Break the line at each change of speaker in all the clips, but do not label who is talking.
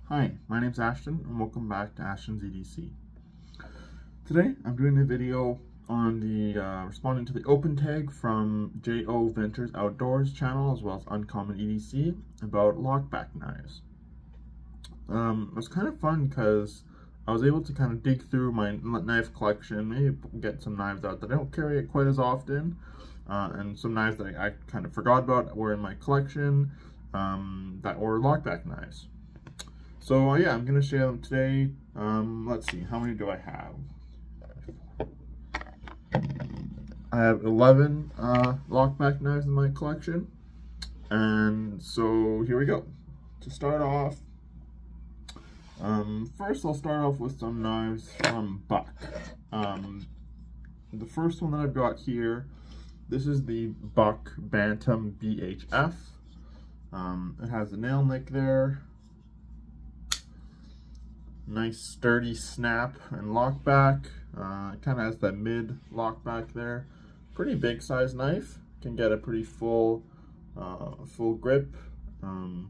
Hi, my name's Ashton and welcome back to Ashton's EDC. Today I'm doing a video on the responding to the open tag from J.O. Ventures Outdoors channel as well as Uncommon EDC about lockback knives. It was kind of fun because I was able to kind of dig through my knife collection, maybe get some knives out that I don't carry it quite as often, and some knives that I kind of forgot about were in my collection that were lockback knives. So yeah, I'm going to share them today. Let's see, how many do I have? I have 11 lockback knives in my collection. And so here we go. To start off, first I'll start off with some knives from Buck. The first one that I've got here, this is the Buck Bantam BHF. It has a nail nick there. Nice sturdy snap and lockback. It kind of has that mid lockback there. Pretty big size knife. Can get a pretty full grip. I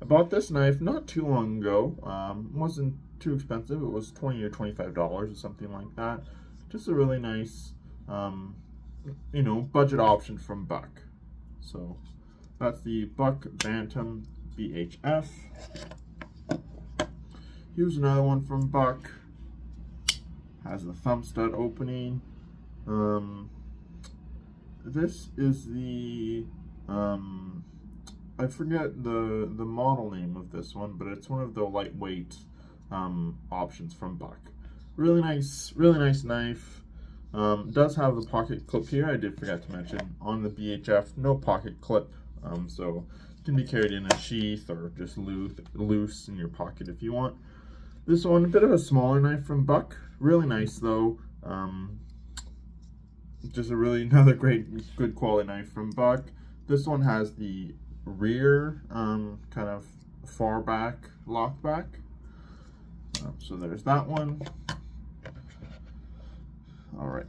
bought this knife not too long ago. It wasn't too expensive. It was $20 or $25 or something like that. Just a really nice, budget option from Buck. So that's the Buck Bantam BHF. Here's another one from Buck. Has the thumb stud opening. This is the I forget the model name of this one, but it's one of the lightweight options from Buck. Really nice knife. Does have the pocket clip here. I did forget to mention on the BHF, no pocket clip, so it can be carried in a sheath or just loose in your pocket if you want. This one, a bit of a smaller knife from Buck. Really nice though. Just another good quality knife from Buck. This one has the rear kind of far back lockback. So there's that one. All right.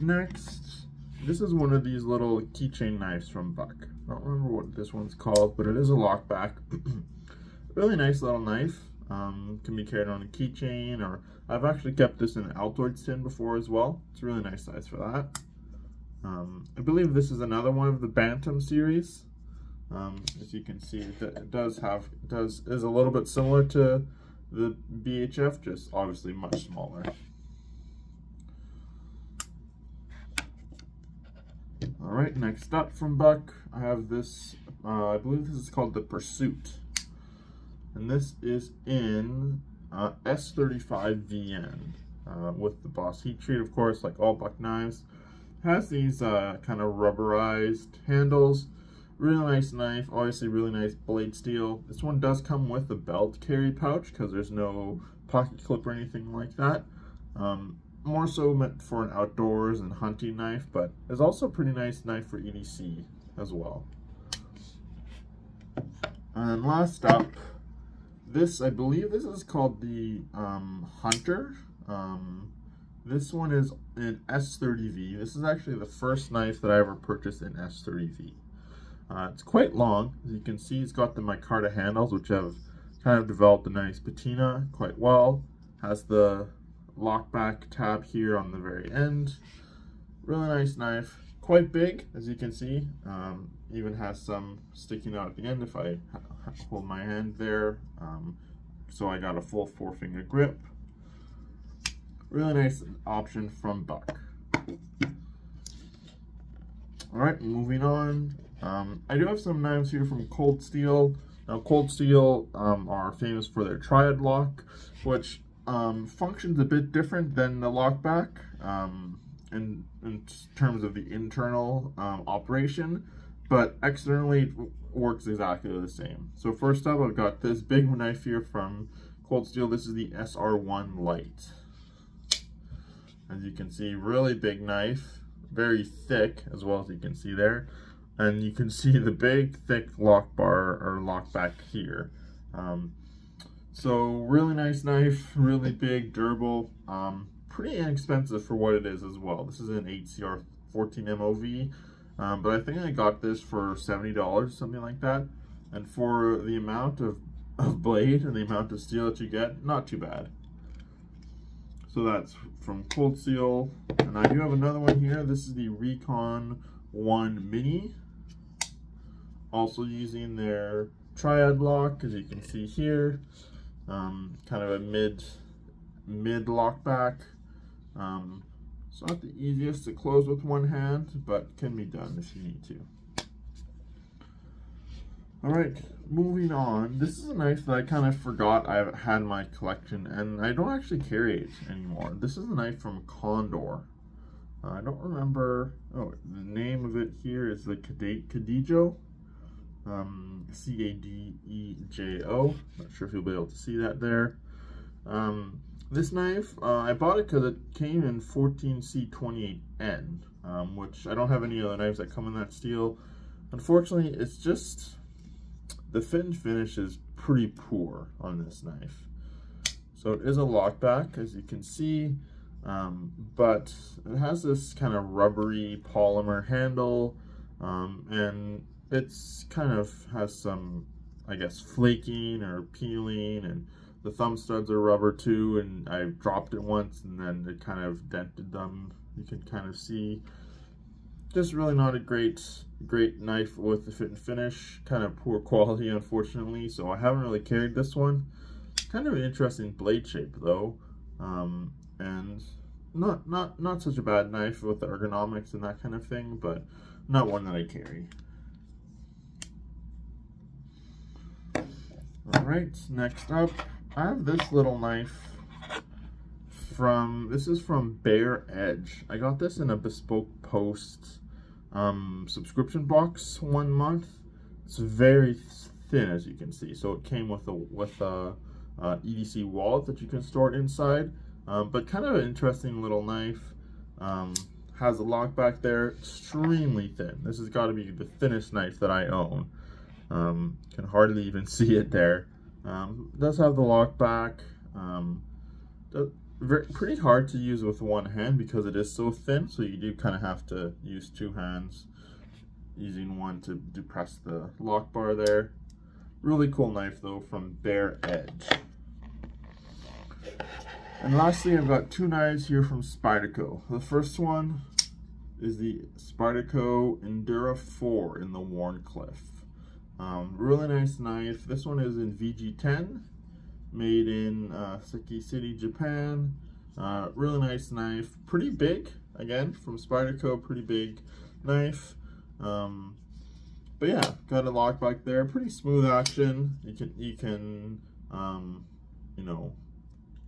Next, this is one of these little keychain knives from Buck. I don't remember what this one's called, but it is a lockback. Really nice little knife. Can be carried on a keychain, or I've actually kept this in an Altoids tin before as well. It's a really nice size for that. I believe this is another one of the Bantam series. As you can see, it is a little bit similar to the BHF, just obviously much smaller. All right, next up from Buck, I have this. I believe this is called the Pursuit. And this is in S35 VN with the Boss heat treat, of course, like all Buck knives. Has these kind of rubberized handles. Really nice knife, obviously really nice blade steel. This one does come with a belt carry pouch because there's no pocket clip or anything like that. More so meant for an outdoors and hunting knife, but it's also a pretty nice knife for EDC as well. And last up, I believe this is called the Hunter. This one is in S30V. This is actually the first knife that I ever purchased in S30V. It's quite long. As you can see, it's got the micarta handles, which have kind of developed a nice patina quite well. Has the lockback tab here on the very end. Really nice knife. Quite big, as you can see. Even has some sticking out at the end if I hold my hand there. So I got a full 4-finger grip. Really nice option from Buck. Alright, moving on. I do have some knives here from Cold Steel. Now Cold Steel are famous for their triad lock, which functions a bit different than the lockback in terms of the internal operation, but externally it works exactly the same. So first up, I've got this big knife here from Cold Steel. This is the SR1 Light. As you can see, really big knife, very thick as well, as you can see there. And you can see the big, thick lock bar or lockback here. So really nice knife, really big, durable, pretty inexpensive for what it is as well. This is an 8CR 14 MOV, but I think I got this for $70, something like that. And for the amount of of blade and the amount of steel that you get, not too bad. So that's from Cold Steel. And I do have another one here. This is the Recon 1 Mini. Also using their triad lock, as you can see here. Kind of a mid lockback. It's not the easiest to close with one hand, but can be done if you need to. Alright, moving on. This is a knife that I kind of forgot I had in my collection, and I don't actually carry it anymore. This is a knife from Condor. I don't remember, the name of it here is the Cadejo. C-A-D-E-J-O. Not sure if you'll be able to see that there. This knife, I bought it because it came in 14C28N, which I don't have any other knives that come in that steel. Unfortunately, it's just, the fit and finish is pretty poor on this knife. So it is a lockback, as you can see, but it has this kind of rubbery polymer handle, and it's kind of has some, I guess, flaking or peeling, and the thumb studs are rubber too, and I dropped it once and then it kind of dented them. You can kind of see just really not a great knife with the fit and finish. Kind of poor quality, unfortunately, so I haven't really carried this one. Kind of an interesting blade shape though, and not such a bad knife with the ergonomics and that kind of thing, but not one that I carry. Alright, next up, I have this little knife this is from Bare Edge. I got this in a Bespoke Post subscription box 1 month. It's very thin, as you can see. So it came with a EDC wallet that you can store it inside. But kind of an interesting little knife. Has a lockback there, extremely thin. This has got to be the thinnest knife that I own. Can hardly even see it there. Does have the lockback. Pretty hard to use with one hand because it is so thin, so you do kind of have to use two hands, using one to depress the lock bar there. Really cool knife though, from Bare Edge. And lastly, I've got two knives here from Spyderco. The first one is the Spyderco Endura 4 in the Wharncliffe. Really nice knife. This one is in VG10, made in Seki City, Japan. Really nice knife. Pretty big, again, from Spyderco, pretty big knife. But yeah, got a lockback there. Pretty smooth action. You can you know,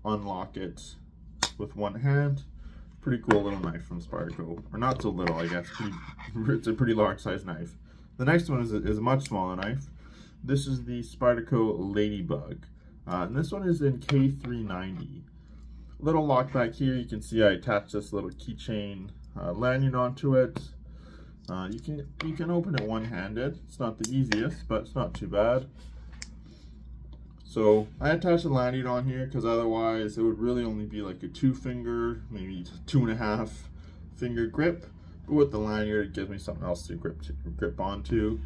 unlock it with one hand. Pretty cool little knife from Spyderco, or not so little, I guess. It's a pretty large size knife. The next one is a much smaller knife. This is the Spyderco Ladybug, and this one is in K390. Little lockback here. You can see I attached this little keychain lanyard onto it. You can open it one-handed. It's not the easiest, but it's not too bad. So I attached a lanyard on here because otherwise it would really only be like a 2-finger, maybe 2.5 finger grip. But with the lanyard, it gives me something else to grip onto.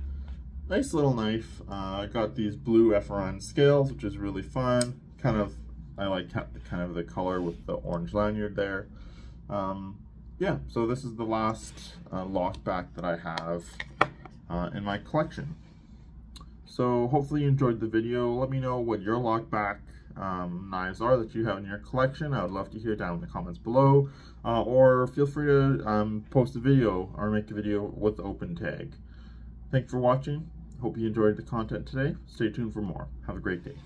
Nice little knife. I got these blue FRN scales, which is really fun. I like kind of the color with the orange lanyard there. Yeah, so this is the last lockback that I have in my collection. So hopefully you enjoyed the video. Let me know what your lockback knives are that you have in your collection. I would love to hear down in the comments below. Or feel free to post a video or make a video with the open tag. Thanks for watching. Hope you enjoyed the content today. Stay tuned for more. Have a great day.